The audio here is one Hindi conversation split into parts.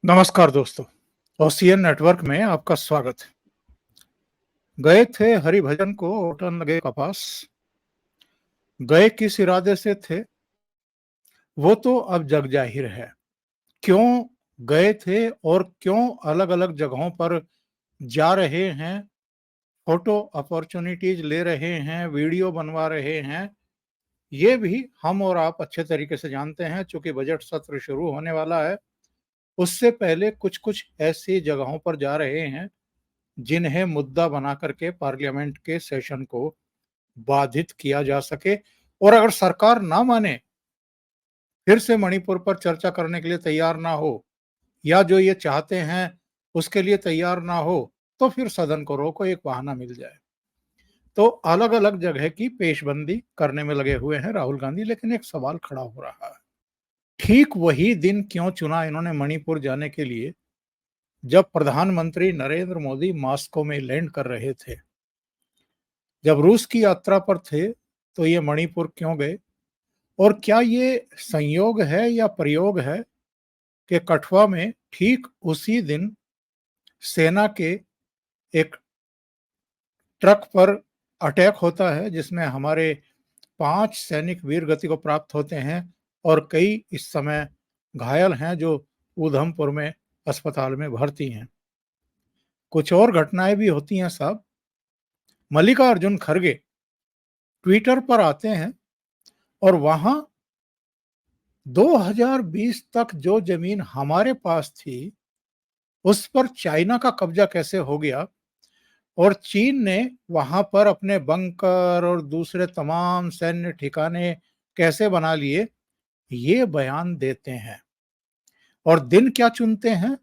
नमस्कार दोस्तों, ओसीएन नेटवर्क में आपका स्वागत है। गए थे हरिभजन को ओटन लगे कपास, गए किस इरादे से थे वो तो अब जग जाहिर है। क्यों गए थे और क्यों अलग-अलग जगहों पर जा रहे हैं, फोटो अपॉर्चुनिटीज ले रहे हैं, वीडियो बनवा रहे हैं, ये भी हम और आप अच्छे तरीके से जानते हैं। चूंकि बजट सत्र शुरू होने वाला है, उससे पहले कुछ-कुछ ऐसी जगहों पर जा रहे हैं जिन्हें मुद्दा बना करके पार्लियामेंट के सेशन को बाधित किया जा सके। और अगर सरकार ना माने, फिर से मणिपुर पर चर्चा करने के लिए तैयार ना हो, या जो ये चाहते हैं उसके लिए तैयार ना हो, तो फिर सदन को रोको, एक बहाना मिल जाए। तो अलग अलग जगह की पेशबंदी करने में लगे हुए हैं राहुल गांधी। लेकिन एक सवाल खड़ा हो रहा है, ठीक वही दिन क्यों चुना इन्होंने मणिपुर जाने के लिए जब प्रधानमंत्री नरेंद्र मोदी मॉस्को में लैंड कर रहे थे। जब रूस की यात्रा पर थे तो ये मणिपुर क्यों गए? और क्या ये संयोग है या प्रयोग है कि कठुआ में ठीक उसी दिन सेना के एक ट्रक पर अटैक होता है जिसमें हमारे 5 सैनिक वीर गति को प्राप्त होते हैं और कई इस समय घायल हैं जो उधमपुर में अस्पताल में भर्ती हैं। कुछ और घटनाएं भी होती हैं साहब। मल्लिकार्जुन खड़गे ट्विटर पर आते हैं और वहां 2020 तक जो जमीन हमारे पास थी उस पर चाइना का कब्जा कैसे हो गया और चीन ने वहां पर अपने बंकर और दूसरे तमाम सैन्य ठिकाने कैसे बना लिए, ये बयान देते हैं। और दिन क्या चुनते हैं?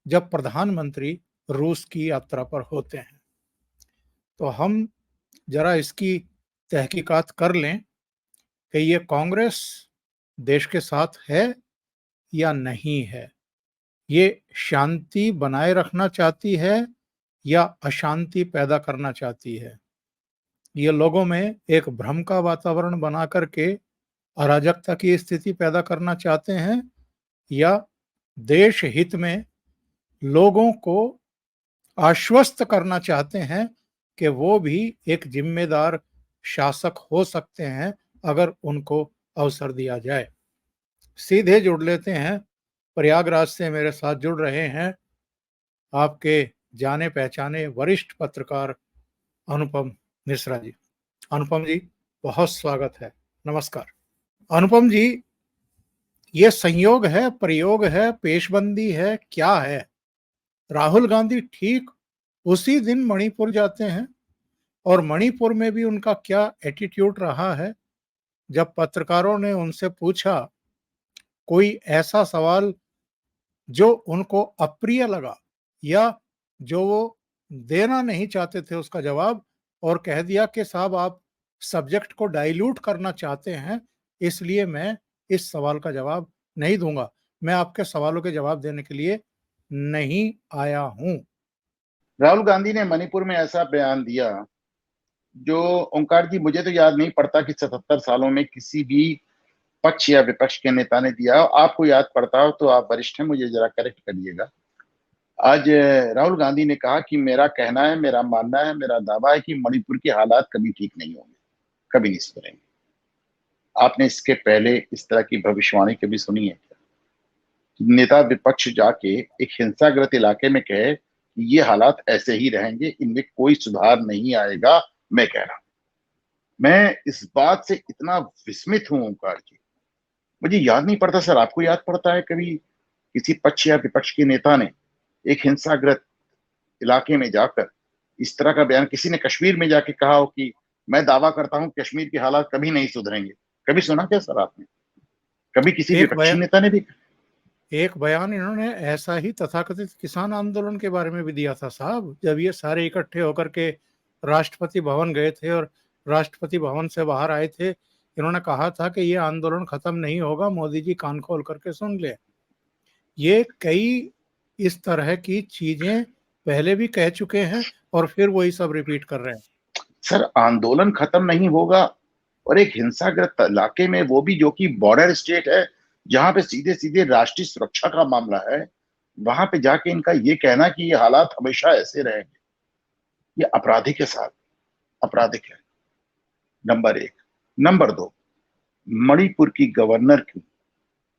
जब प्रधानमंत्री रूस की यात्रा पर होते हैं। तो हम जरा इसकी तहकीकात कर लें कि ये कांग्रेस देश के साथ है या नहीं है। ये शांति बनाए रखना चाहती है या अशांति पैदा करना चाहती है। ये लोगों में एक भ्रम का वातावरण बना करके अराजकता की स्थिति पैदा करना चाहते हैं, या देश हित में लोगों को आश्वस्त करना चाहते हैं कि वो भी एक जिम्मेदार शासक हो सकते हैं अगर उनको अवसर दिया जाए। सीधे जुड़ लेते हैं। प्रयागराज से मेरे साथ जुड़ रहे हैं आपके जाने पहचाने वरिष्ठ पत्रकार अनुपम मिश्रा जी। अनुपम जी, बहुत स्वागत है। नमस्कार। अनुपम जी, ये संयोग है, प्रयोग है, पेशबंदी है, क्या है? राहुल गांधी ठीक उसी दिन मणिपुर जाते हैं और मणिपुर में भी उनका क्या एटीट्यूड रहा है जब पत्रकारों ने उनसे पूछा कोई ऐसा सवाल जो उनको अप्रिय लगा या जो वो देना नहीं चाहते थे उसका जवाब, और कह दिया कि साहब आप सब्जेक्ट को डाइल्यूट करना चाहते हैं, इसलिए मैं इस सवाल का जवाब नहीं दूंगा। मैं आपके सवालों के जवाब देने के लिए नहीं आया हूं। राहुल गांधी ने मणिपुर में ऐसा बयान दिया जो, ओंकार जी, मुझे तो याद नहीं पड़ता कि 77 सालों में किसी भी पक्ष या विपक्ष के नेता ने दिया हो। आपको याद पड़ता हो तो आप वरिष्ठ हैं, मुझे जरा करेक्ट करिएगा। आज राहुल गांधी ने कहा कि मेरा कहना है, मेरा मानना है, मेरा दावा है कि मणिपुर के हालात कभी ठीक नहीं होंगे, कभी नहीं सुधरेंगे। आपने इसके पहले इस तरह की भविष्यवाणी कभी सुनी है क्या? नेता विपक्ष जाके एक हिंसाग्रस्त इलाके में कहे कि ये हालात ऐसे ही रहेंगे, इनमें कोई सुधार नहीं आएगा। मैं कह रहा हूं, मैं इस बात से इतना विस्मित हूं ओंकार जी, मुझे याद नहीं पड़ता। सर, आपको याद पड़ता है कभी किसी पक्ष या विपक्ष के नेता ने एक हिंसाग्रस्त इलाके में जाकर इस तरह का बयान? किसी ने कश्मीर में जाके कहा हो कि मैं दावा करता हूं कश्मीर के हालात कभी नहीं सुधरेंगे? कभी सुना क्या सर आपने? कभी किसी एक विपक्षी बयान नेता ने भी? एक बयान इन्होंने ऐसा ही तथाकथित किसान आंदोलन के बारे में भी दिया था साहब, जब ये सारे इकट्ठे होकर के राष्ट्रपति भवन गए थे और राष्ट्रपति भवन से बाहर आए थे। इन्होंने कहा था कि ये आंदोलन खत्म नहीं होगा, मोदी जी कान खोल करके सुन ले। ये कई इस तरह की चीजें पहले भी कह चुके हैं और फिर वही सब रिपीट कर रहे हैं। सर, आंदोलन खत्म नहीं होगा, और एक हिंसाग्रस्त इलाके में, वो भी जो कि बॉर्डर स्टेट है, जहां पे सीधे सीधे राष्ट्रीय सुरक्षा का मामला है, वहां पे जाके इनका ये कहना कि ये हालात हमेशा ऐसे रहेंगे, ये आपराधिक है साहब, आपराधिक है। नंबर एक। नंबर दो, मणिपुर की गवर्नर की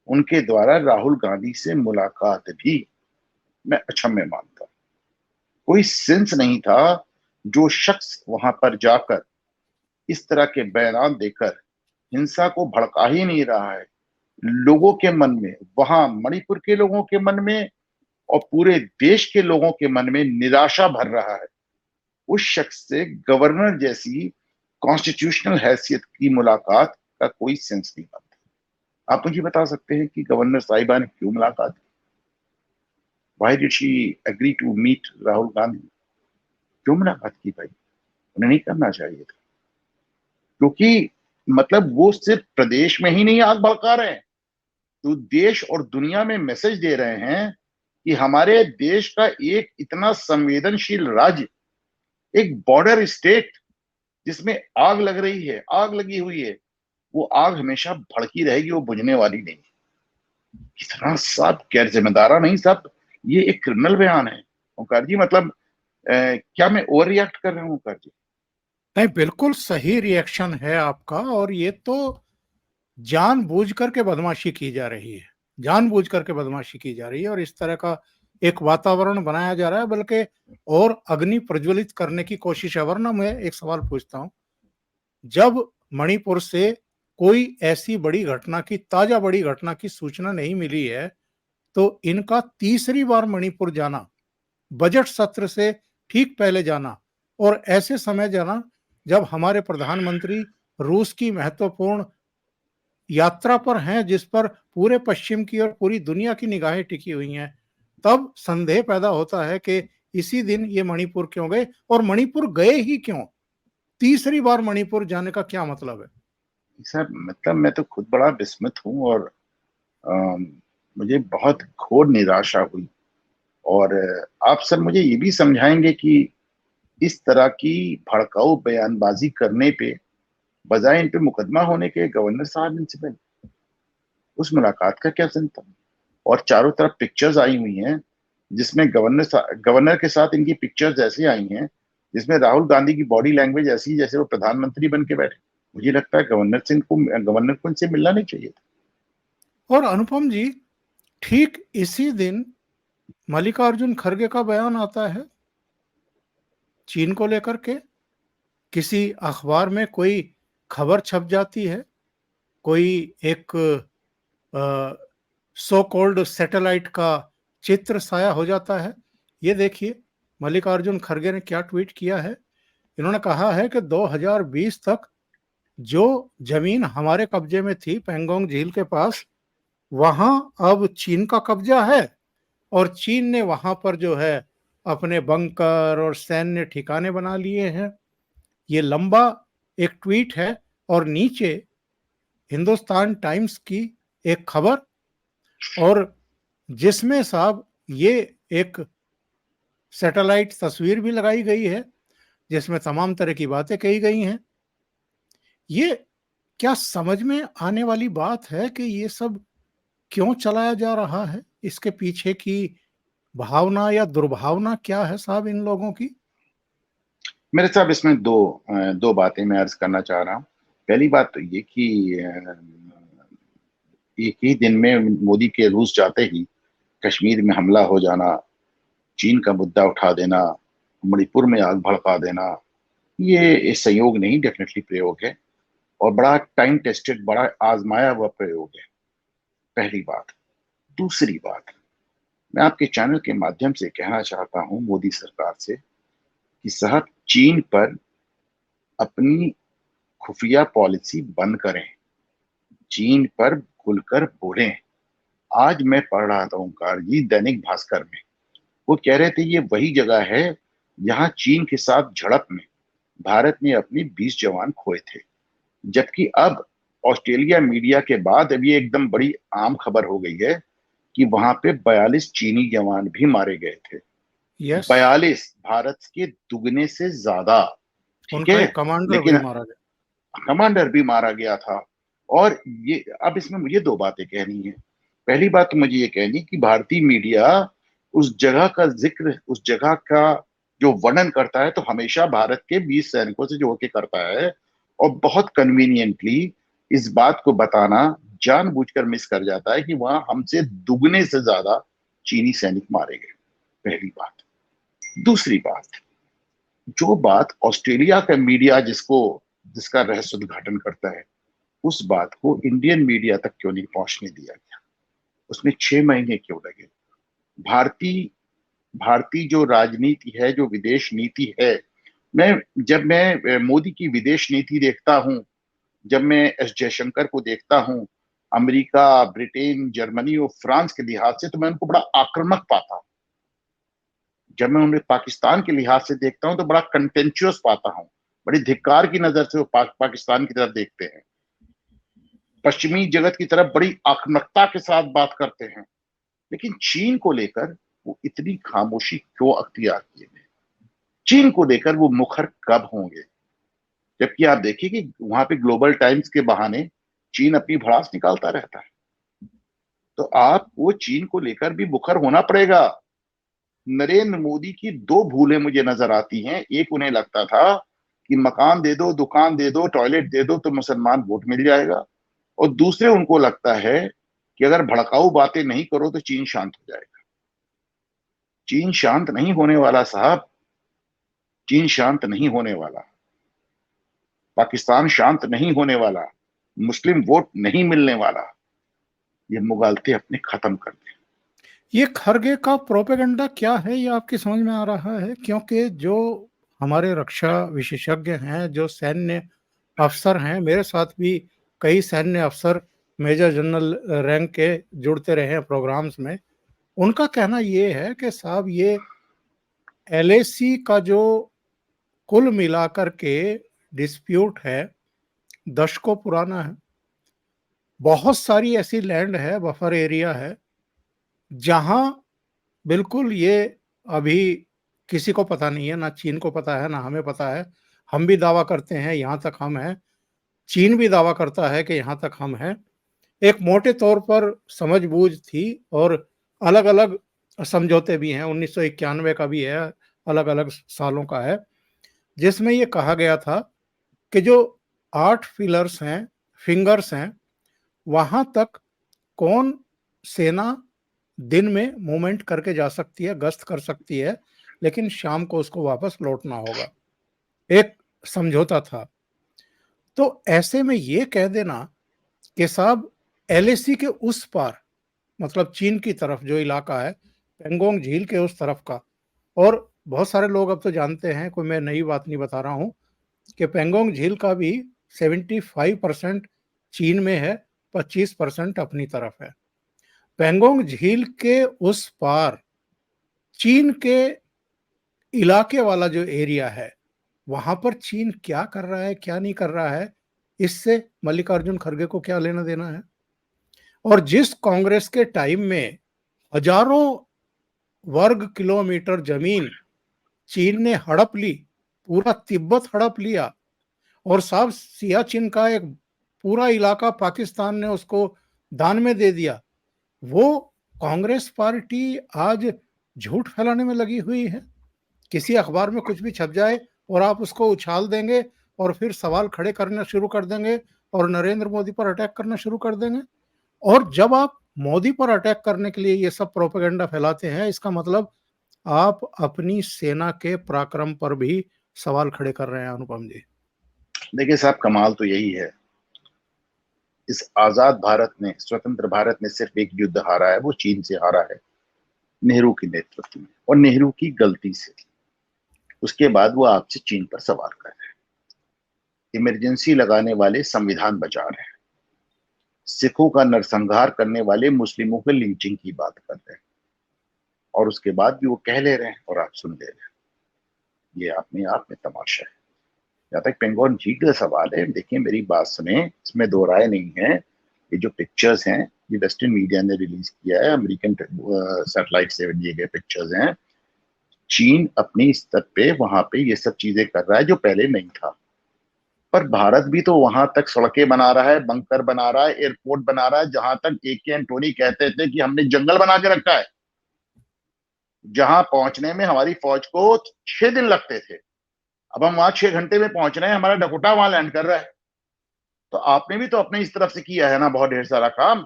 उनके द्वारा राहुल गांधी से मुलाकात भी मैं अक्षम्य मानता। कोई सेंस नहीं था जो शख्स वहां पर जाकर इस तरह के बयान देकर हिंसा को भड़का ही नहीं रहा है। लोगों के मन में, वहां मणिपुर के लोगों के मन में और पूरे देश के लोगों के मन में निराशा भर रहा है। उस शख्स से गवर्नर जैसी कॉन्स्टिट्यूशनल हैसियत की मुलाकात का कोई सेंस नहीं बनता। आप मुझे बता सकते हैं कि गवर्नर साहिबा ने क्यों मुलाकात की? Why did she agree to meet Rahul Gandhi? क्यों मुलाकात की भाई? उन्हें नहीं करना चाहिए था, क्योंकि मतलब वो सिर्फ प्रदेश में ही नहीं आग भड़का रहे हैं, तो देश और दुनिया में मैसेज दे रहे हैं कि हमारे देश का एक इतना संवेदनशील राज्य, एक बॉर्डर स्टेट जिसमें आग लग रही है, आग लगी हुई है, वो आग हमेशा भड़की रहेगी, वो बुझने वाली नहीं। कितना सब गैर जिम्मेदारा नहीं सब, ये एक क्रिमिनल बयान है ओंकार जी। मतलब क्या मैं ओवर रिएक्ट कर रहा हूँ ओंकार जी? नहीं, बिल्कुल सही रिएक्शन है आपका। और ये तो जानबूझ करके बदमाशी की जा रही है, जानबूझ करके बदमाशी की जा रही है, और इस तरह का एक वातावरण बनाया जा रहा है, बल्कि और अग्नि प्रज्वलित करने की कोशिश है। वरना मैं एक सवाल पूछता हूं, जब मणिपुर से कोई ऐसी बड़ी घटना की, ताजा बड़ी घटना की सूचना नहीं मिली है, तो इनका तीसरी बार मणिपुर जाना, बजट सत्र से ठीक पहले जाना, और ऐसे समय जाना जब हमारे प्रधानमंत्री रूस की महत्वपूर्ण यात्रा पर हैं, जिस पर पूरे पश्चिम की और पूरी दुनिया की निगाहें टिकी हुई हैं, तब संदेह पैदा होता है कि इसी दिन ये मणिपुर क्यों गए, और मणिपुर गए ही क्यों? तीसरी बार मणिपुर जाने का क्या मतलब है? सर मतलब मैं तो खुद बड़ा विस्मित हूँ, और अम, मुझे बहुत घोर निराशा हुई। और आप सर मुझे ये भी समझाएंगे कि इस तरह की भड़काऊ बयानबाजी करने पे, बजाय इन पे मुकदमा होने के, गवर्नर साहब इनसे पहले उस मुलाकात का क्या सीन था? और चारों तरफ पिक्चर्स आई हुई हैं जिसमें गवर्नर के साथ इनकी पिक्चर्स ऐसी आई हैं जिसमें राहुल गांधी की बॉडी लैंग्वेज ऐसी जैसे वो प्रधानमंत्री बन के बैठे। मुझे लगता है गवर्नर को इनसे मिलना नहीं चाहिए था। और अनुपम जी, ठीक इसी दिन मल्लिकार्जुन खड़गे का बयान आता है चीन को लेकर के। किसी अखबार में कोई खबर छप जाती है, कोई एक सो कॉल्ड सैटेलाइट का चित्र साया हो जाता है। ये देखिए मल्लिकार्जुन खड़गे ने क्या ट्वीट किया है। इन्होंने कहा है कि 2020 तक जो जमीन हमारे कब्जे में थी पेंगोंग झील के पास, वहां अब चीन का कब्जा है, और चीन ने वहां पर जो है अपने बंकर और सैन्य ठिकाने बना लिए हैं। ये लंबा एक ट्वीट है, और नीचे हिंदुस्तान टाइम्स की एक खबर, और जिसमें साहब ये एक सैटेलाइट तस्वीर भी लगाई गई है, जिसमें तमाम तरह की बातें कही गई हैं। ये क्या समझ में आने वाली बात है कि ये सब क्यों चलाया जा रहा है? इसके पीछे की भावना या दुर्भावना क्या है साहब इन लोगों की? मेरे साहब इसमें दो बातें मैं अर्ज करना चाह रहा हूँ। पहली बात तो ये कि एक ही दिन में मोदी के रूस जाते ही कश्मीर में हमला हो जाना, चीन का मुद्दा उठा देना, मणिपुर में आग भड़का देना, ये संयोग नहीं, डेफिनेटली प्रयोग है, और बड़ा टाइम टेस्टेड, बड़ा आजमाया हुआ प्रयोग है। पहली बात। दूसरी बात, मैं आपके चैनल के माध्यम से कहना चाहता हूं मोदी सरकार से कि साहब चीन पर अपनी खुफिया पॉलिसी बंद करें, चीन पर खुलकर बोलें। आज मैं पढ़ रहा था ओंकार जी दैनिक भास्कर में, वो कह रहे थे ये वही जगह है जहां चीन के साथ झड़प में भारत ने अपने 20 जवान खोए थे। जबकि अब ऑस्ट्रेलिया मीडिया के बाद अब ये एकदम बड़ी आम खबर हो गई है कि वहां पे 42 चीनी जवान भी मारे गए थे। यस। 42, भारत के दुगने से ज्यादा। ठीक उनका है, एक कमांडर भी लेकिन मारा गया। कमांडर भी मारा गया था। और ये अब इसमें मुझे दो बातें कहनी है। पहली बात तो मुझे ये कहनी कि भारतीय मीडिया उस जगह का जिक्र, उस जगह का जो वर्णन करता है तो हमेशा भारत के 20 सैनिकों से जोड़ के करता है, और बहुत कन्वीनियंटली इस बात को बताना जानबूझकर मिस कर जाता है कि वहां हमसे दुगने से ज्यादा चीनी सैनिक मारे गए। पहली बात। दूसरी बात, जो बात ऑस्ट्रेलिया का मीडिया जिसका रहस्य उद्घाटन करता है, उस बात को इंडियन मीडिया तक क्यों नहीं पहुंचने दिया गया? उसमें 6 महीने क्यों लगे? भारतीय भारतीय जो राजनीति है, जो विदेश नीति है, जब मैं मोदी की विदेश नीति देखता हूं, जब मैं एस जयशंकर को देखता हूं, अमेरिका, ब्रिटेन, जर्मनी और फ्रांस के लिहाज से, तो मैं उनको बड़ा आक्रामक पाता हूं। जब मैं उन्हें पाकिस्तान के लिहाज से देखता हूं तो बड़ा कंटेंचुअस पाता हूं, बड़ी धिक्कार की नजर से वो पाकिस्तान की तरफ देखते हैं, पश्चिमी जगत की तरफ बड़ी आक्रामकता के साथ बात करते हैं। लेकिन चीन को लेकर वो इतनी खामोशी क्यों अख्तियार किए हुए? चीन को लेकर वो मुखर कब होंगे? जबकि आप देखिए कि वहां पे ग्लोबल टाइम्स के बहाने चीन अपनी भड़ास निकालता रहता है। तो आपको चीन को लेकर भी मुखर होना पड़ेगा। नरेंद्र मोदी की दो भूलें मुझे नजर आती हैं। एक, उन्हें लगता था कि मकान दे दो, दुकान दे दो, टॉयलेट दे दो तो मुसलमान वोट मिल जाएगा, और दूसरे, उनको लगता है कि अगर भड़काऊ बातें नहीं करो तो चीन शांत हो जाएगा। चीन शांत नहीं होने वाला साहब, चीन शांत नहीं होने वाला, पाकिस्तान शांत नहीं होने वाला, मुस्लिम वोट नहीं मिलने वाला। ये मुगालते अपने खत्म कर दें। ये खरगे का प्रोपेगेंडा क्या है, ये आपकी समझ में आ रहा है? क्योंकि जो हमारे रक्षा विशेषज्ञ हैं, जो सैन्य अफसर हैं, मेरे साथ भी कई सैन्य अफसर मेजर जनरल रैंक के जुड़ते रहे हैं प्रोग्राम्स में, उनका कहना ये है कि साहब ये एलएसी का जो कुल मिलाकर के डिस्प्यूट है, दशकों पुराना है। बहुत सारी ऐसी लैंड है, बफर एरिया है, जहां बिल्कुल ये अभी किसी को पता नहीं है, ना चीन को पता है, ना हमें पता है। हम भी दावा करते हैं यहां तक हम हैं, चीन भी दावा करता है कि यहां तक हम हैं। एक मोटे तौर पर समझबूझ थी और अलग अलग समझौते भी हैं, 1991 का भी है, अलग अलग सालों का है, जिसमें ये कहा गया था कि जो 8 फिलर्स हैं, फिंगर्स हैं, वहां तक कौन सेना दिन में मूवमेंट करके जा सकती है, गश्त कर सकती है, लेकिन शाम को उसको वापस लौटना होगा। एक समझौता था। तो ऐसे में ये कह देना कि साहब एलएसी के उस पार, मतलब चीन की तरफ जो इलाका है, पेंगोंग झील के उस तरफ का, और बहुत सारे लोग अब तो जानते हैं, कोई मैं नई बात नहीं बता रहा हूं, कि पेंगोंग झील का भी 75% चीन में है, 25% अपनी तरफ है। पेंगोंग झील के उस पार चीन के इलाके वाला जो एरिया है, वहां पर चीन क्या कर रहा है, क्या नहीं कर रहा है, इससे मल्लिकार्जुन खड़गे को क्या लेना देना है? और जिस कांग्रेस के टाइम में हजारों वर्ग किलोमीटर जमीन चीन ने हड़प ली, पूरा तिब्बत हड़प लिया, और साहब सियाचिन का एक पूरा इलाका पाकिस्तान ने उसको दान में दे दिया, वो कांग्रेस पार्टी आज झूठ फैलाने में लगी हुई है। किसी अखबार में कुछ भी छप जाए और आप उसको उछाल देंगे और फिर सवाल खड़े करना शुरू कर देंगे और नरेंद्र मोदी पर अटैक करना शुरू कर देंगे। और जब आप मोदी पर अटैक करने के लिए ये सब प्रोपेगेंडा फैलाते हैं, इसका मतलब आप अपनी सेना के पराक्रम पर भी सवाल खड़े कर रहे हैं, अनुपम जी। देखिए साहब, कमाल तो यही है, इस आजाद भारत ने, स्वतंत्र भारत ने सिर्फ एक युद्ध हारा है, वो चीन से हारा है, नेहरू के नेतृत्व में, और नेहरू की गलती से। उसके बाद वो आपसे चीन पर सवाल कर रहे हैं, इमरजेंसी लगाने वाले संविधान बचा रहे हैं, सिखों का नरसंहार करने वाले मुस्लिमों के लिंचिंग की बात कर रहे हैं, और उसके बाद भी वो कह ले रहे हैं और आप सुन ले रहे हैं। ये अपने आप में तमाशा है। जहाँ तक पेंगोंग झील का सवाल है, देखिए मेरी बात सुने, इसमें दो राय नहीं है। ये जो पिक्चर्स हैं, ये वेस्टर्न मीडिया ने रिलीज किया है, अमेरिकन सैटेलाइट से दिए गए पिक्चर्स हैं। चीन अपनी स्तर पे वहां पे ये सब चीजें कर रहा है जो पहले नहीं था, पर भारत भी तो वहां तक सड़कें बना रहा है, बंकर बना रहा है, एयरपोर्ट बना रहा है, जहां तक AK एंटोनी कहते थे कि हमने जंगल बना के रखा है। जहां पहुंचने में हमारी फौज को 6 दिन लगते थे, अब हम वहां 6 घंटे में पहुंच रहे हैं, हमारा डकोटा वहां लैंड कर रहा है। तो आपने भी तो अपने इस तरफ से किया है ना बहुत ढेर सारा काम।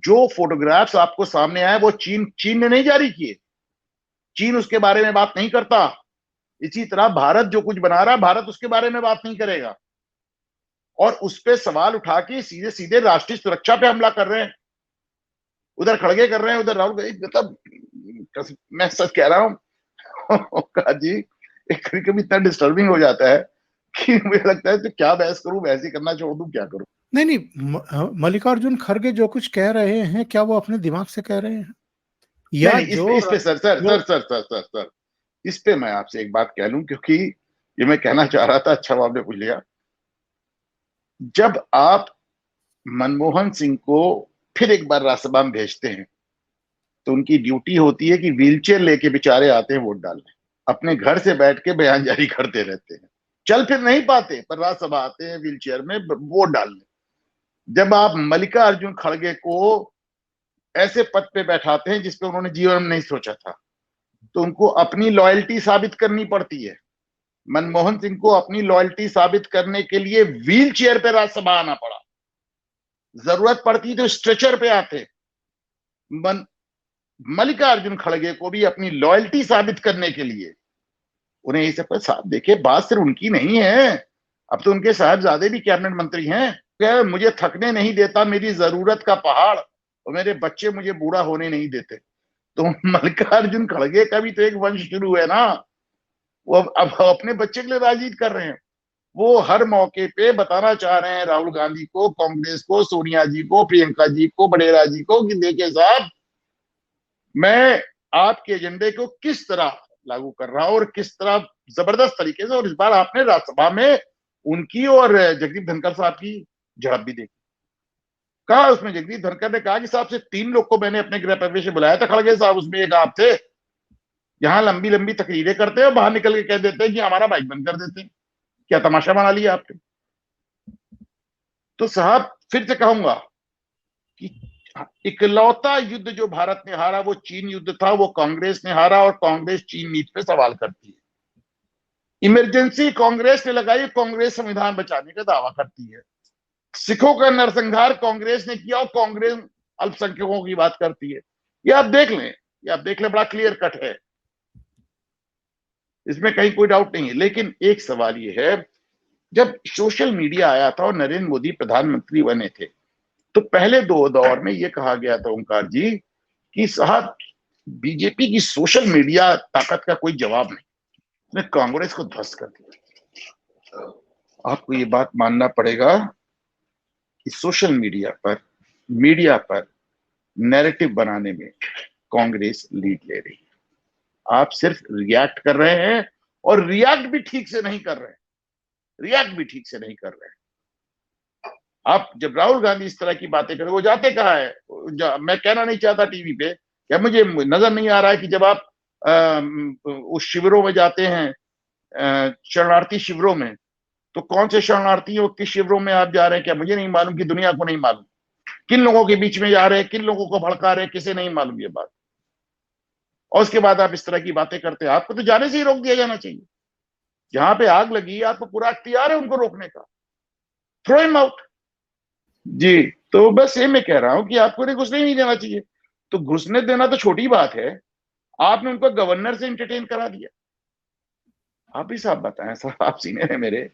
जो फोटोग्राफ्स आपको सामने आए वो चीन ने नहीं जारी किए, चीन उसके बारे में बात नहीं करता। इसी तरह भारत जो कुछ बना रहा है, भारत उसके बारे में बात नहीं करेगा, और उस पर सवाल उठा के सीधे सीधे राष्ट्रीय सुरक्षा पे हमला कर रहे हैं। उधर खड़गे कर रहे हैं, उधर राहुल गांधी, मतलब मैं सच कह रहा हूँ जी, कभी कभी इतना डिस्टर्बिंग हो जाता है कि मुझे लगता है तो क्या बहस करूं, बहस ही करना छोड़ दूं, क्या करूं। नहीं, मल्लिकार्जुन खड़गे जो कुछ कह रहे हैं, क्या वो अपने दिमाग से कह रहे हैं, या नहीं, जो इस पे सर, इस पे मैं आपसे एक बात कह लूं, क्योंकि ये मैं कहना चाह रहा था, अच्छा आपने पूछ लिया। जब आप मनमोहन सिंह को फिर एक बार राज्यसभा में भेजते हैं, तो उनकी ड्यूटी होती है कि व्हीलचेयर लेके बेचारे आते हैं वोट डालने, अपने घर से बैठ के बयान जारी करते रहते हैं, चल फिर नहीं पाते, पर राज्यसभा आते हैं व्हीलचेयर में वोट डालने। जब आप मल्लिकार्जुन खड़गे को ऐसे पद पे बैठाते हैं जिसपे उन्होंने जीवन में नहीं सोचा था, तो उनको अपनी लॉयल्टी साबित करनी पड़ती है। मनमोहन सिंह को अपनी लॉयल्टी साबित करने के लिए व्हील चेयर पे राज्यसभा आना पड़ा, जरूरत पड़ती तो स्ट्रेचर पे आते। मल्लिकार्जुन खड़गे को भी अपनी लॉयल्टी साबित करने के लिए उन्हें ये सब साथ, देखिए बात सिर्फ उनकी नहीं है, अब तो उनके साहबजादे भी कैबिनेट मंत्री हैं। मुझे थकने नहीं देता मेरी जरूरत का पहाड़, और मेरे बच्चे मुझे बूढ़ा होने नहीं देते। तो मल्लिकार्जुन खड़गे का भी तो एक वंश शुरू है ना, वो अब अपने बच्चे के लिए राजनीति कर रहे हैं। वो हर मौके पे बताना चाह रहे हैं राहुल गांधी को, कांग्रेस को, सोनिया जी को, प्रियंका जी को, बड़ेरा जी को, कि देखिए साहब, मैं आपके एजेंडे को किस तरह लागू कर रहा हूं और किस तरह जबरदस्त तरीके से। और इस बार आपने राज्यसभा में उनकी और जगदीप धनखड़ साहब की झड़प भी देखी। कहा उसमें जगदीप धनखड़ ने कहा कि साहब से 3 लोग को मैंने अपने गृह प्रवेश में बुलाया था खड़गे साहब, उसमें एक आप थे। यहाँ लंबी लंबी तकरीरें करते हैं, बाहर निकल के कह देते हैं कि हमारा बाइक बंद कर देते हैं। क्या तमाशा बना लिया आपने? तो साहब फिर से कहूंगा कि इकलौता युद्ध जो भारत ने हारा वो चीन युद्ध था, वो कांग्रेस ने हारा, और कांग्रेस चीन नीति पे सवाल करती है। इमरजेंसी कांग्रेस ने लगाई, कांग्रेस संविधान बचाने का दावा करती है। सिखों का नरसंहार कांग्रेस ने किया, और कांग्रेस अल्पसंख्यकों की बात करती है। ये आप देख लें, ये आप देख लें, बड़ा क्लियर कट है, इसमें कहीं कोई डाउट नहीं है। लेकिन एक सवाल ये है, जब सोशल मीडिया आया था और नरेंद्र मोदी प्रधानमंत्री बने थे, तो पहले 2 दौर में यह कहा गया था ओंकार जी कि साहब बीजेपी की सोशल मीडिया ताकत का कोई जवाब नहीं, उसने कांग्रेस को ध्वस्त कर दिया। आपको ये बात मानना पड़ेगा कि सोशल मीडिया पर नैरेटिव बनाने में कांग्रेस लीड ले रही है। आप सिर्फ रिएक्ट कर रहे हैं, और रिएक्ट भी ठीक से नहीं कर रहे हैं। आप जब राहुल गांधी इस तरह की बातें करें, वो जाते कहाँ है? मैं कहना नहीं चाहता टीवी पे, क्या मुझे नजर नहीं आ रहा है कि जब आप उस शिविरों में जाते हैं, शरणार्थी शिविरों में, तो कौन से शरणार्थी हैं, किस शिविरों में आप जा रहे हैं, क्या मुझे नहीं मालूम कि दुनिया को नहीं मालूम? किन लोगों के बीच में जा रहे हैं, किन लोगों को भड़का रहे हैं, किसे नहीं मालूम ये बात? और उसके बाद आप इस तरह की बातें करते हैं। आपको तो जाने से ही रोक दिया जाना चाहिए। जहां पे आग लगी, आपको पूरा अख्तियार है उनको रोकने का। Throw him out. जी, तो बस ये मैं कह रहा हूं कि आपको इन्हें घुसने ही नहीं देना चाहिए। तो घुसने देना तो छोटी बात है, आपने उनको गवर्नर से एंटरटेन करा दिया। आप भी साहब बताएं, साहब आप सीनियर है मेरे,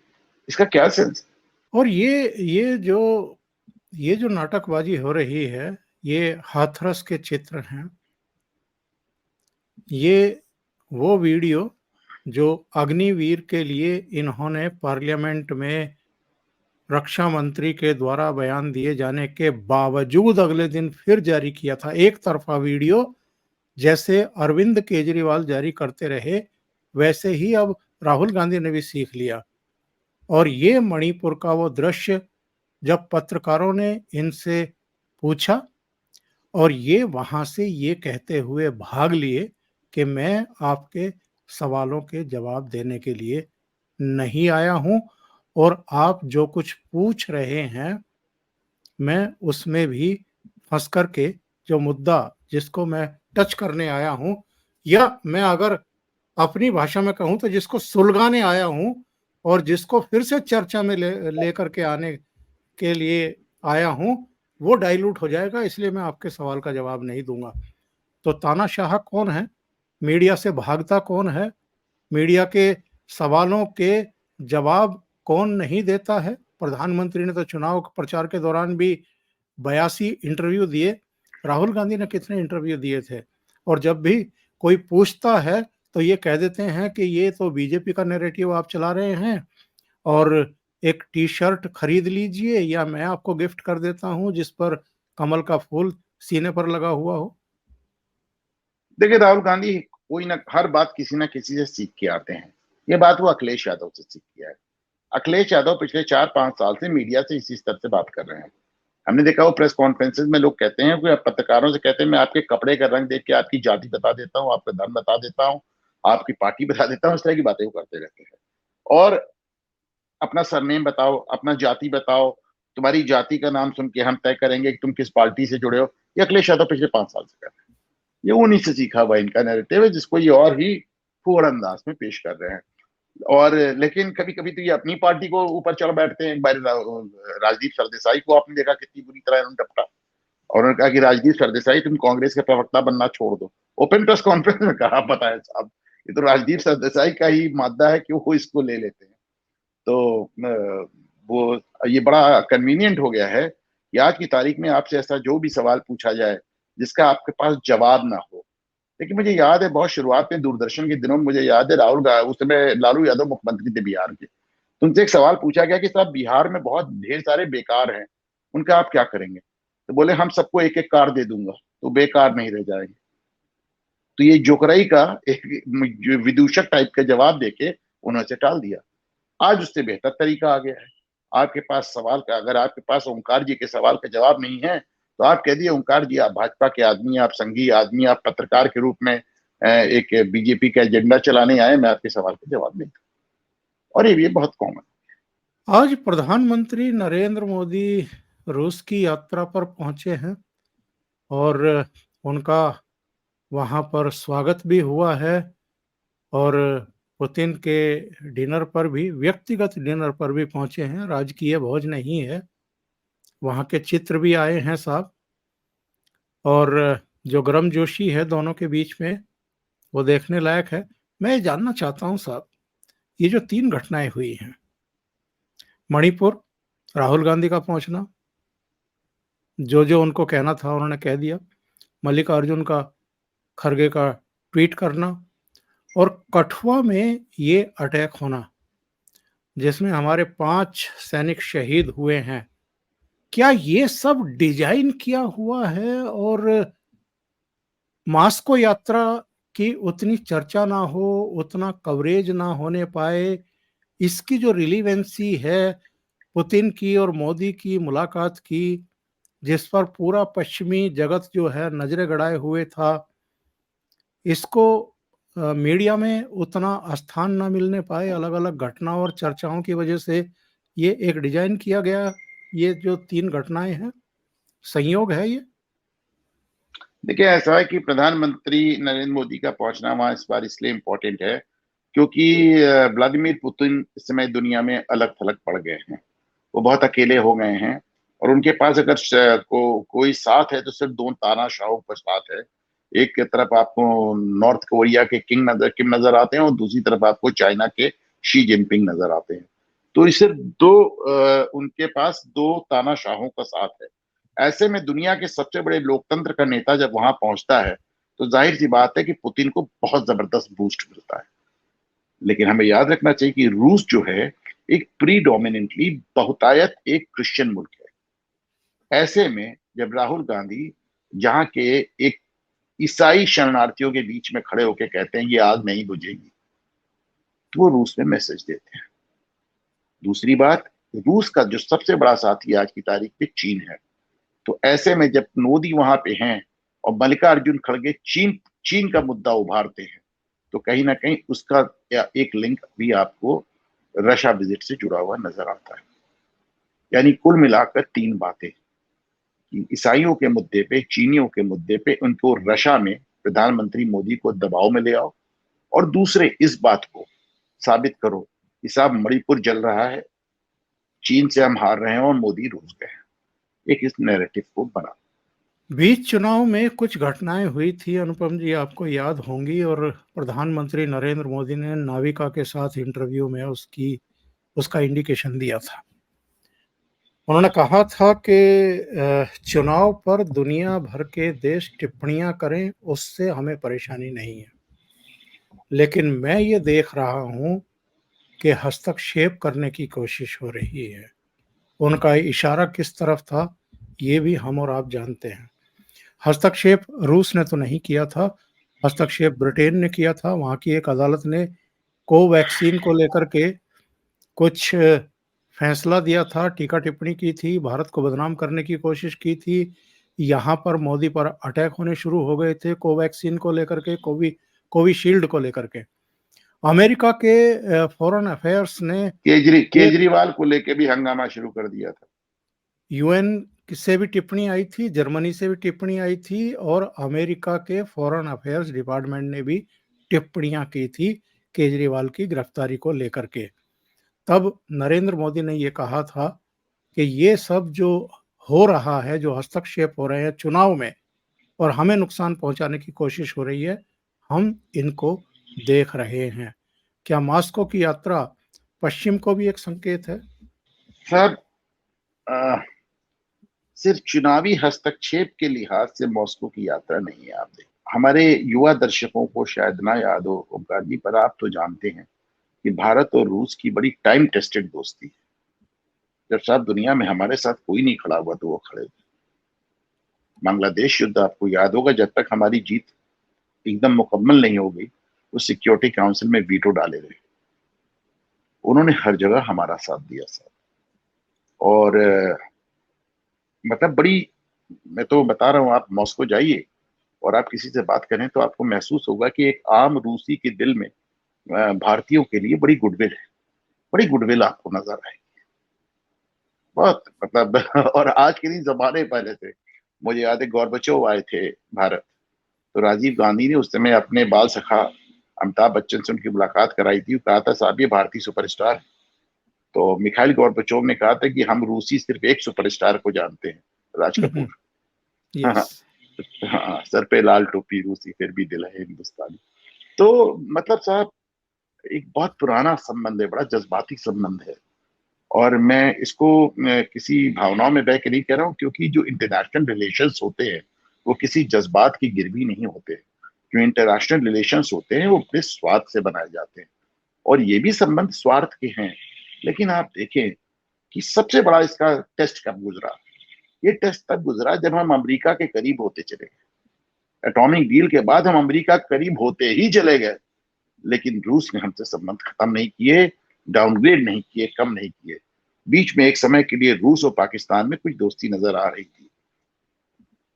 इसका क्या सेंस? और ये जो नाटकबाजी हो रही है, ये हाथरस के चित्र हैं। ये वो वीडियो जो अग्निवीर के लिए इन्होंने पार्लियामेंट में रक्षा मंत्री के द्वारा बयान दिए जाने के बावजूद अगले दिन फिर जारी किया था। एक तरफा वीडियो जैसे अरविंद केजरीवाल जारी करते रहे, वैसे ही अब राहुल गांधी ने भी सीख लिया। और ये मणिपुर का वो दृश्य जब पत्रकारों ने इनसे पूछा, और ये वहां से ये कहते हुए भाग लिए कि मैं आपके सवालों के जवाब देने के लिए नहीं आया हूं, और आप जो कुछ पूछ रहे हैं मैं उसमें भी फंस करके जो मुद्दा जिसको मैं टच करने आया हूं या मैं अगर अपनी भाषा में कहूं तो जिसको सुलगाने आया हूं और जिसको फिर से चर्चा में लेकर के आने के लिए आया हूं, वो डाइल्यूट हो जाएगा। इसलिए मैं आपके सवाल का जवाब नहीं दूंगा। तो तानाशाह कौन है? मीडिया से भागता कौन है? मीडिया के सवालों के जवाब कौन नहीं देता है? प्रधानमंत्री ने तो चुनाव प्रचार के दौरान भी 82 इंटरव्यू दिए। राहुल गांधी ने कितने इंटरव्यू दिए थे? और जब भी कोई पूछता है तो ये कह देते हैं कि ये तो बीजेपी का नैरेटिव आप चला रहे हैं, और एक टी शर्ट खरीद लीजिए या मैं आपको गिफ्ट कर देता हूं जिस पर कमल का फूल सीने पर लगा हुआ हो। देखिए, राहुल गांधी कोई ना हर बात किसी ना किसी से सीख के आते हैं। ये बात वो अखिलेश यादव से सीख किया है। अखिलेश यादव पिछले 4-5 साल से मीडिया से इसी स्तर से बात कर रहे हैं। हमने देखा वो प्रेस कॉन्फ्रेंसेस में लोग कहते हैं कि पत्रकारों से कहते हैं मैं आपके कपड़े का रंग देख के आपकी जाति बता देता हूँ, आपका धर्म बता देता हूँ, आपकी पार्टी बता देता हूँ। इस तरह की बातें वो करते रहते हैं। और अपना सरनेम बताओ, अपना जाति बताओ, तुम्हारी जाति का नाम सुन के हम तय करेंगे कि तुम किस पार्टी से जुड़े हो। ये अखिलेश यादव पिछले 5 साल से कर रहे हैं। ये उन्हीं से सीखा हुआ इनका नैरेटिव है, जिसको ये और ही फूहड़ अंदाज में पेश कर रहे हैं। और लेकिन कभी कभी तो ये अपनी पार्टी को ऊपर चढ़ बैठते हैं। एक बार राजदीप सरदेसाई को आपने देखा कितनी बुरी तरह इन्होंने टपटा, और उन्होंने कहा कि राजदीप सरदेसाई तुम कांग्रेस के प्रवक्ता बनना छोड़ दो। ओपन प्रेस कॉन्फ्रेंस में कहा, पता है साहब, ये तो राजदीप सरदेसाई का ही मादा है कि वो इसको ले लेते हैं। तो वो ये बड़ा कन्वीनियंट हो गया है कि आज की तारीख में आपसे ऐसा जो भी सवाल पूछा जाए जिसका आपके पास जवाब ना हो। लेकिन मुझे याद है बहुत शुरुआत में दूरदर्शन के दिनों में, मुझे याद है उस समय लालू यादव मुख्यमंत्री थे बिहार के। तो उनसे एक सवाल पूछा गया कि साहब बिहार में बहुत ढेर सारे बेकार हैं, उनका आप क्या करेंगे? तो बोले हम सबको एक एक कार दे दूंगा तो बेकार नहीं रह जाएंगे। तो ये जोकराई का एक विदूषक टाइप का जवाब देके उन्होंने से टाल दिया। आज उससे बेहतर तरीका आ गया है। आपके पास सवाल का, अगर आपके पास ओंकार जी के सवाल का जवाब नहीं है तो आप कह दिए ओंकार जी आप भाजपा के आदमी, आप संघीय आदमी, आप पत्रकार के रूप में एक बीजेपी का एजेंडा चलाने आए, मैं आपके सवाल का जवाब नहीं दूं। और ये बहुत कॉमन। आज प्रधानमंत्री नरेंद्र मोदी रूस की यात्रा पर पहुंचे हैं और उनका वहां पर स्वागत भी हुआ है, और पुतिन के डिनर पर भी, व्यक्तिगत डिनर पर भी पहुंचे हैं। राजकीय भोज नहीं है। वहां के चित्र भी आए हैं साहब, और जो गर्मजोशी है दोनों के बीच में वो देखने लायक है। मैं जानना चाहता हूं साहब, ये जो 3 घटनाएं हुई हैं, मणिपुर, राहुल गांधी का पहुंचना, जो जो उनको कहना था उन्होंने कह दिया, मल्लिकार्जुन का खड़गे का ट्वीट करना, और कठुआ में ये अटैक होना जिसमें हमारे 5 सैनिक शहीद हुए हैं, क्या ये सब डिजाइन किया हुआ है? और मास्को यात्रा की उतनी चर्चा ना हो, उतना कवरेज ना होने पाए, इसकी जो रिलीवेंसी है पुतिन की और मोदी की मुलाकात की, जिस पर पूरा पश्चिमी जगत जो है नजरें गड़ाए हुए था, इसको मीडिया में उतना स्थान ना मिलने पाए, अलग अलग घटनाओं और चर्चाओं की वजह से ये एक डिजाइन किया गया। ये जो 3 घटनाएं हैं, संयोग है ये? देखिए, ऐसा है कि प्रधानमंत्री नरेंद्र मोदी का पहुंचना वहां इस बार इसलिए इम्पोर्टेंट है क्योंकि व्लादिमीर पुतिन इस समय दुनिया में अलग थलग पड़ गए हैं। वो बहुत अकेले हो गए हैं, और उनके पास अगर कोई साथ है तो सिर्फ 2 तानाशाहों का साथ है। एक की तरफ आपको नॉर्थ कोरिया के किम नजर आते हैं, और दूसरी तरफ आपको चाइना के शी जिनपिंग नजर आते हैं। तो ये सिर्फ उनके पास 2 तानाशाहों का साथ है। ऐसे में दुनिया के सबसे बड़े लोकतंत्र का नेता जब वहां पहुंचता है तो जाहिर सी बात है कि पुतिन को बहुत जबरदस्त बूस्ट मिलता है। लेकिन हमें याद रखना चाहिए कि रूस जो है एक प्रीडोमिनेंटली बहुतायत एक क्रिश्चियन मुल्क है। ऐसे में जब राहुल गांधी जहां के एक ईसाई शरणार्थियों के बीच में खड़े होकर कहते हैं ये आग नहीं बुझेगी, तो वो रूस में मैसेज देते हैं। दूसरी बात, रूस का जो सबसे बड़ा साथी आज की तारीख में चीन है। तो ऐसे में जब मोदी वहां पे हैं और मल्लिकार्जुन खड़गे चीन चीन का मुद्दा उभारते हैं, तो कहीं ना कहीं उसका एक लिंक भी आपको रशिया विजिट से जुड़ा हुआ नजर आता है। यानी कुल मिलाकर 3 बातें कि ईसाइयों के मुद्दे पे, चीनियों के मुद्दे पे उनको रशिया में प्रधानमंत्री मोदी को दबाव में ले आओ, और दूसरे इस बात को साबित करो कि साहब मणिपुर जल रहा है, चीन से हम हार रहे हैं और मोदी रूस गए हैं। एक इस नैरेटिव को बना। बीच चुनाव में कुछ घटनाएं हुई थी अनुपम जी, आपको याद होंगी, और प्रधानमंत्री नरेंद्र मोदी ने नाविका के साथ इंटरव्यू में उसका इंडिकेशन दिया था। उन्होंने कहा था कि चुनाव पर दुनिया भर के देश टिप्पणियां करें, उससे हमें परेशानी नहीं है, लेकिन मैं ये देख रहा हूं कि हस्तक्षेप करने की कोशिश हो रही है। उनका इशारा किस तरफ था ये भी हम और आप जानते हैं। हस्तक्षेप रूस ने तो नहीं किया था, हस्तक्षेप ब्रिटेन ने किया था। वहां की एक अदालत ने कोवैक्सीन को लेकर के कुछ फैसला दिया था, टीका टिप्पणी की थी, भारत को बदनाम करने की कोशिश की थी। यहाँ पर मोदी पर अटैक होने शुरू हो गए थे कोवैक्सीन को लेकर के, कोविशील्ड को लेकर के। अमेरिका के फॉरेन अफेयर्स ने केजरीवाल को लेकर भी हंगामा शुरू कर दिया था। यूएन से भी टिप्पणी आई थी, जर्मनी से भी टिप्पणी आई थी, और अमेरिका के फॉरेन अफेयर्स डिपार्टमेंट ने भी टिप्पणियां की थी केजरीवाल की गिरफ्तारी को लेकर के। तब नरेंद्र मोदी ने ये कहा था कि ये सब जो हो रहा है, जो हस्तक्षेप हो रहे हैं चुनाव में और हमें नुकसान पहुंचाने की कोशिश हो रही है, हम इनको देख रहे हैं। क्या मॉस्को की यात्रा पश्चिम को भी एक संकेत है? सर, सिर्फ चुनावी हस्तक्षेप के लिहाज से मॉस्को की यात्रा नहीं है। आप देखिए, हमारे युवा दर्शकों को शायद ना याद हो ओमकार जी, पर आप तो जानते हैं कि भारत और रूस की बड़ी टाइम टेस्टेड दोस्ती है। जब साहब दुनिया में हमारे साथ कोई नहीं खड़ा हुआ तो वो खड़े थे। बांग्लादेश युद्ध आपको याद होगा, जब तक हमारी जीत एकदम मुकम्मल नहीं हो गई, उस सिक्योरिटी काउंसिल में वीटो डाले गए। उन्होंने हर जगह हमारा साथ दिया साहब। और मतलब बड़ी, मैं तो बता रहा हूँ, आप मॉस्को जाइए और आप किसी से बात करें तो आपको महसूस होगा कि एक आम रूसी के दिल में भारतीयों के लिए बड़ी गुडविल है, बड़ी गुडविल आपको नजर आएगी बहुत, मतलब और आज के नहीं, जमाने पहले से मुझे याद है गोरबचोव आए थे भारत, तो राजीव गांधी ने उस समय अपने बाल सखा अमिताभ बच्चन से उनकी मुलाकात कराई थी। कहा था साहब ये भारतीय सुपरस्टार। तो मिखाइल गोरबचोव ने कहा था कि हम रूसी सिर्फ एक सुपरस्टार को जानते हैं, राज कपूर। यस। हाँ, सर पे लाल टोपी, रूसी फिर भी दिल है हिंदुस्तानी। तो मतलब साहब एक बहुत पुराना संबंध है, बड़ा जज्बाती संबंध है। और मैं इसको किसी भावनाओं में बह के नहीं कह रहा हूँ, क्योंकि जो इंटरनेशनल रिलेशंस होते हैं वो किसी जज्बात की गिरवी नहीं होते। जो इंटरनेशनल रिलेशंस होते हैं वो बड़े स्वार्थ से बनाए जाते हैं, और ये भी संबंध स्वार्थ के हैं। लेकिन आप देखें कि सबसे बड़ा इसका टेस्ट कब गुजरा। ये टेस्ट तब गुजरा जब हम अमेरिका के करीब होते चले गए। एटॉमिक डील के बाद हम अमेरिका के करीब होते ही चले गए, लेकिन रूस ने हमसे संबंध खत्म नहीं किए, डाउनग्रेड नहीं किए, कम नहीं किए। बीच में एक समय के लिए रूस और पाकिस्तान में कुछ दोस्ती नजर आ रही थी।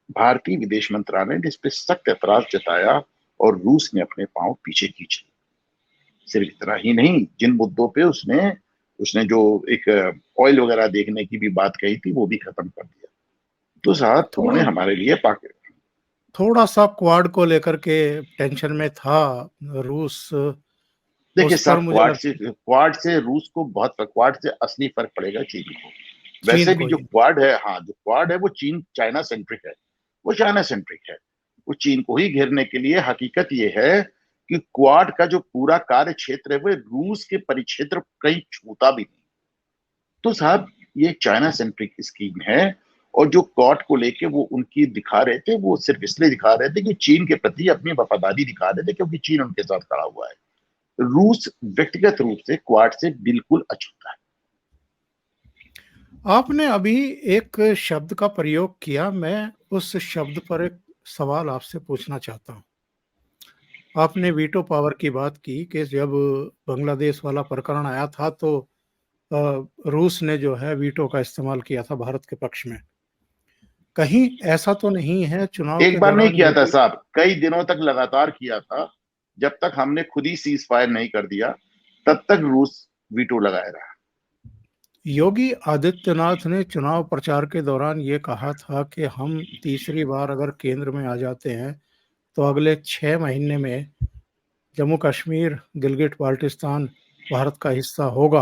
भारतीय विदेश मंत्रालय ने इस पर सख्त ऐतराज जताया और रूस ने अपने पांव पीछे खींचे। सिर्फ इतना ही नहीं, जिन मुद्दों पे उसने उसने जो एक ऑयल वगैरह देखने की भी बात कही थी वो भी खत्म कर दिया। तो साहब उन्होंने हमारे लिए थोड़ा सा क्वाड को लेकर के टेंशन में था रूस। देखिए उस पर साहब, मुझे क्वाड से रूस को बहुत, क्वाड से असली फर्क पड़ेगा चीन को। चीन वैसे भी को जो ही। क्वाड है, हाँ जो क्वाड है वो चाइना सेंट्रिक है, वो चाइना सेंट्रिक है। वो चीन को ही घेरने के लिए। हकीकत ये है कि क्वाड का जो पूरा कार्य क्षेत्र है वो रूस के परिक्षेत्र कहीं छूता भी नहीं। तो साहब ये चाइना सेंट्रिक स्कीम है। और जो क्वाड को लेके वो उनकी दिखा रहे थे, वो सिर्फ इसलिए दिखा रहे थे कि चीन के प्रति अपनी वफादारी दिखा रहे थे, क्योंकि चीन उनके साथ खड़ा हुआ है। रूस व्यक्तिगत रूप से क्वाड से बिल्कुल अछूता है। आपने अभी एक शब्द का प्रयोग किया, मैं उस शब्द पर एक सवाल आपसे पूछना चाहता हूँ। आपने वीटो पावर की बात की कि जब बांग्लादेश वाला प्रकरण आया था तो रूस ने जो है वीटो का इस्तेमाल किया था भारत के पक्ष में। कहीं ऐसा तो नहीं है चुनाव एक के बार नहीं दौरान किया ये था भी? साहब, कई दिनों तक लगातार किया था। जब तक हमने खुद ही सीज फायर नहीं कर दिया तब तक रूस वीटो लगाए रहा। योगी आदित्यनाथ ने चुनाव प्रचार के दौरान ये कहा था कि हम तीसरी बार अगर केंद्र में आ जाते हैं तो अगले 6 महीने में जम्मू कश्मीर, गिलगिट बाल्टिस्तान भारत का हिस्सा होगा।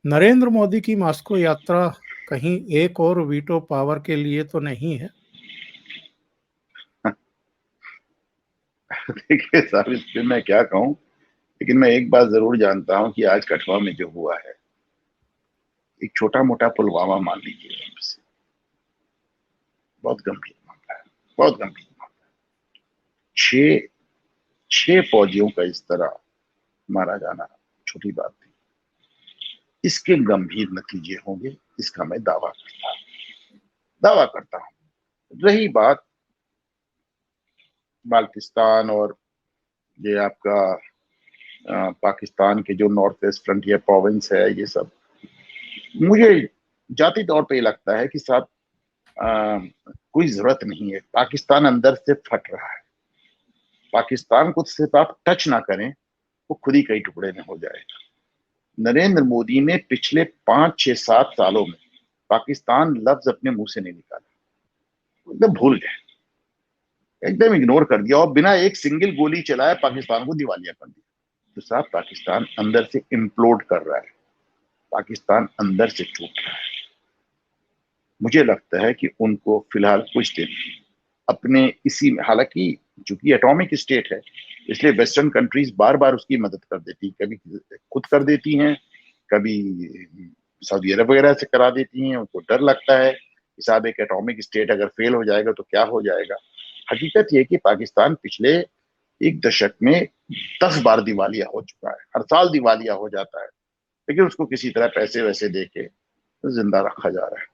नरेंद्र मोदी की मॉस्को यात्रा कहीं एक और वीटो पावर के लिए तो नहीं है? देखिए साहब, इस पे मैं क्या कहूं, लेकिन मैं एक बात जरूर जानता हूं कि आज कठुआ में जो हुआ है, एक छोटा मोटा पुलवामा मान लीजिए, बहुत गंभीर मामला है, बहुत गंभीर मामला है। छह फौजियों का इस तरह मारा जाना छोटी बात थी। इसके गंभीर नतीजे होंगे, इसका मैं दावा करता हूं। रही बात बाल्टिस्तान और ये आपका पाकिस्तान के जो नॉर्थ वेस्ट फ्रंटियर प्रोविंस है, ये सब मुझे जाती तौर पे लगता है कि साहब कोई जरूरत नहीं है। पाकिस्तान अंदर से फट रहा है। पाकिस्तान को सिर्फ आप टच ना करें, वो खुद ही कई टुकड़े में हो जाएगा। नरेंद्र मोदी ने पिछले 5, 6, 7 सालों में पाकिस्तान लफ्ज अपने मुंह से नहीं निकाला, एकदम भूल गए, एकदम इग्नोर कर दिया और बिना एक सिंगल गोली चलाए पाकिस्तान को दिवालिया कर दिया। तो साहब पाकिस्तान अंदर से इम्प्लोड कर रहा है, पाकिस्तान अंदर से टूट रहा है। मुझे लगता है कि उनको फिलहाल कुछ दिन अपने इसी में, हालांकि चूंकि एटॉमिक स्टेट है इसलिए वेस्टर्न कंट्रीज बार बार उसकी मदद कर देती, कभी खुद कर देती हैं, कभी सऊदी अरब वगैरह से करा देती हैं। उनको डर लगता है कि साहब एक एटॉमिक स्टेट अगर फेल हो जाएगा तो क्या हो जाएगा। हकीकत यह कि पाकिस्तान पिछले एक दशक में 10 बार दिवालिया हो चुका है, हर साल दिवालिया हो जाता है, लेकिन उसको किसी तरह पैसे वैसे दे के जिंदा रखा जा रहा है।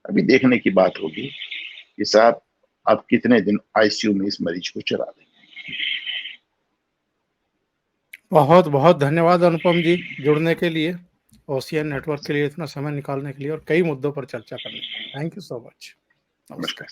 अभी देखने की बात होगी कि साहब आप कितने दिन आईसीयू में इस मरीज को चला दें। बहुत बहुत धन्यवाद अनुपम जी, जुड़ने के लिए, ओशियन नेटवर्क के लिए इतना समय निकालने के लिए और कई मुद्दों पर चर्चा करने के लिए। Thank you so much. नमस्कार।